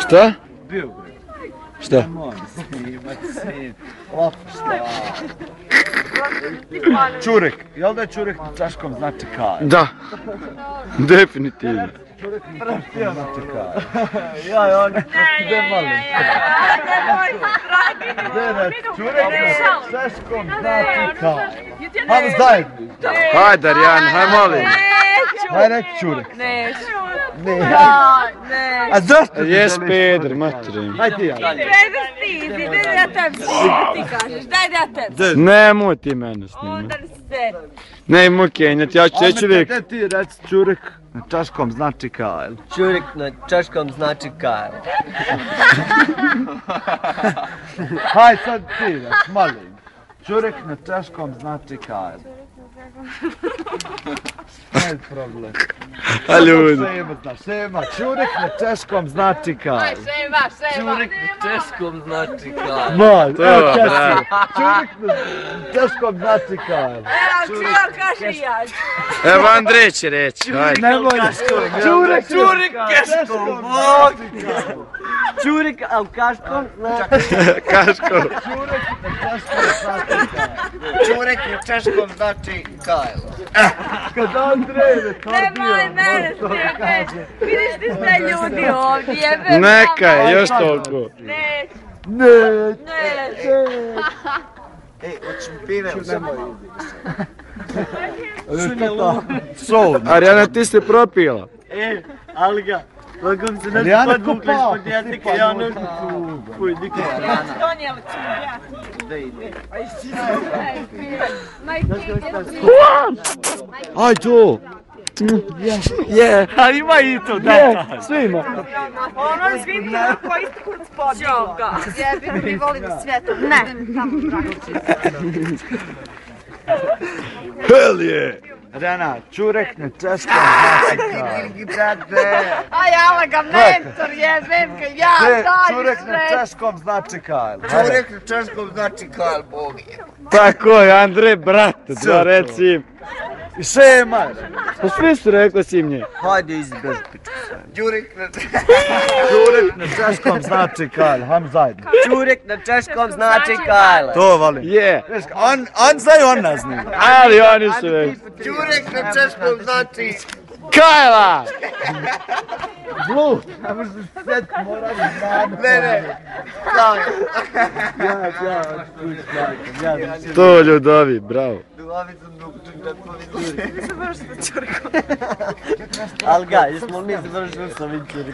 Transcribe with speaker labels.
Speaker 1: Šta?
Speaker 2: Bio.
Speaker 1: Šta?
Speaker 2: Ćurek, jel da je Ćurek na češkom znači kaj?
Speaker 1: Da. Definitivno.
Speaker 2: Ćurek na češkom znači kaj. Ja, on je malo. Ćurek na češkom znači kaj. Hajmo zajedno.
Speaker 1: Hajde, Arjan, haj molim.
Speaker 2: Hajde reći Ćurek.
Speaker 3: Neću.
Speaker 2: Ne. A zašto?
Speaker 1: Jes peder, materim.
Speaker 2: Hajde ti ja.
Speaker 3: Peder ti, ide da ja tebi ti kažeš, daj da ja tebi.
Speaker 1: Nemoj ti mene snima.
Speaker 3: Onda se.
Speaker 1: Ne, mukenjat, ja ću reći uvijek.
Speaker 2: Ajde ti reci Ćurek na češkom znači kaj.
Speaker 4: Ćurek na češkom znači kajla.
Speaker 2: Hajde sad ti reci, molim. Ćurek na češkom znači kaj. Nije problem.
Speaker 1: A ljudi.
Speaker 2: Šema, Ćurek na češkom znači kaj.
Speaker 4: Ćurek na češkom znači kajla.
Speaker 2: Moj,
Speaker 1: To,
Speaker 2: evo Česi.
Speaker 1: bravo.
Speaker 2: Čurek na češkom znači kaj.
Speaker 3: Evo, čuvar kaže i ja.
Speaker 1: Evo Andrej će reći, hajde.
Speaker 2: Nemoj. Čurek
Speaker 4: Keškom, Ćurek, a u kaškom znači
Speaker 1: Kaško.
Speaker 2: Čurek na češkom znači kaj.
Speaker 4: Ćurek na češkom znači kajla.
Speaker 2: Kad Andrej rekordio.
Speaker 3: Nemoj mene snimati. Vidiš ti sve ljudi ovdje, jebe.
Speaker 1: Neka je, još toliko.
Speaker 3: Neću.
Speaker 2: Ne.
Speaker 4: Ej, hoćeš pive u samoj.
Speaker 1: Arjana, ti se propila.
Speaker 4: Ali ga, lagom se
Speaker 2: Arjana,
Speaker 4: naši podvukli
Speaker 2: ko
Speaker 4: ispod jezika, ja ne fuj, nikad.
Speaker 3: Donijeli ću ja.
Speaker 4: Da ide.
Speaker 1: Aj to. Je.
Speaker 4: A ima i to, da.
Speaker 1: Sve ima.
Speaker 3: Ono sviđa koji ste kurac podigla. Jebi, mi volimo svijetom. Ne.
Speaker 1: Hell je.
Speaker 2: Rana, Ćurek na češkom znači kaj.
Speaker 3: Aj, ala ga mentor, jebem ga, ja
Speaker 2: Čurek
Speaker 3: dajem
Speaker 2: na
Speaker 3: sve.
Speaker 2: češkom znači kaj.
Speaker 4: Ćurek na češkom znači kajla, Bog je.
Speaker 1: Tako je, Andrej, brate, da recim.
Speaker 2: I Šema.
Speaker 1: Pa svi su rekli si mnje.
Speaker 4: Hajde izbez pičku sve. Ćurek na
Speaker 2: Čurek na češkom znači kaj. Hajmo zajedno.
Speaker 4: Ćurek na češkom znači kajla.
Speaker 2: To valim.
Speaker 1: Je.
Speaker 2: On zna i on ne zna.
Speaker 1: Ali oni su rekli.
Speaker 4: Ćurek na češkom znači
Speaker 1: Kajla!
Speaker 2: Blu. Ne možeš sve morati znati.
Speaker 4: Ne. Slavi.
Speaker 2: Ja.
Speaker 1: To ljudovi, bravo.
Speaker 4: Dolavi sam dok da povizuri. Ali ga, jesmo mi završili sa ovim Ćurekom.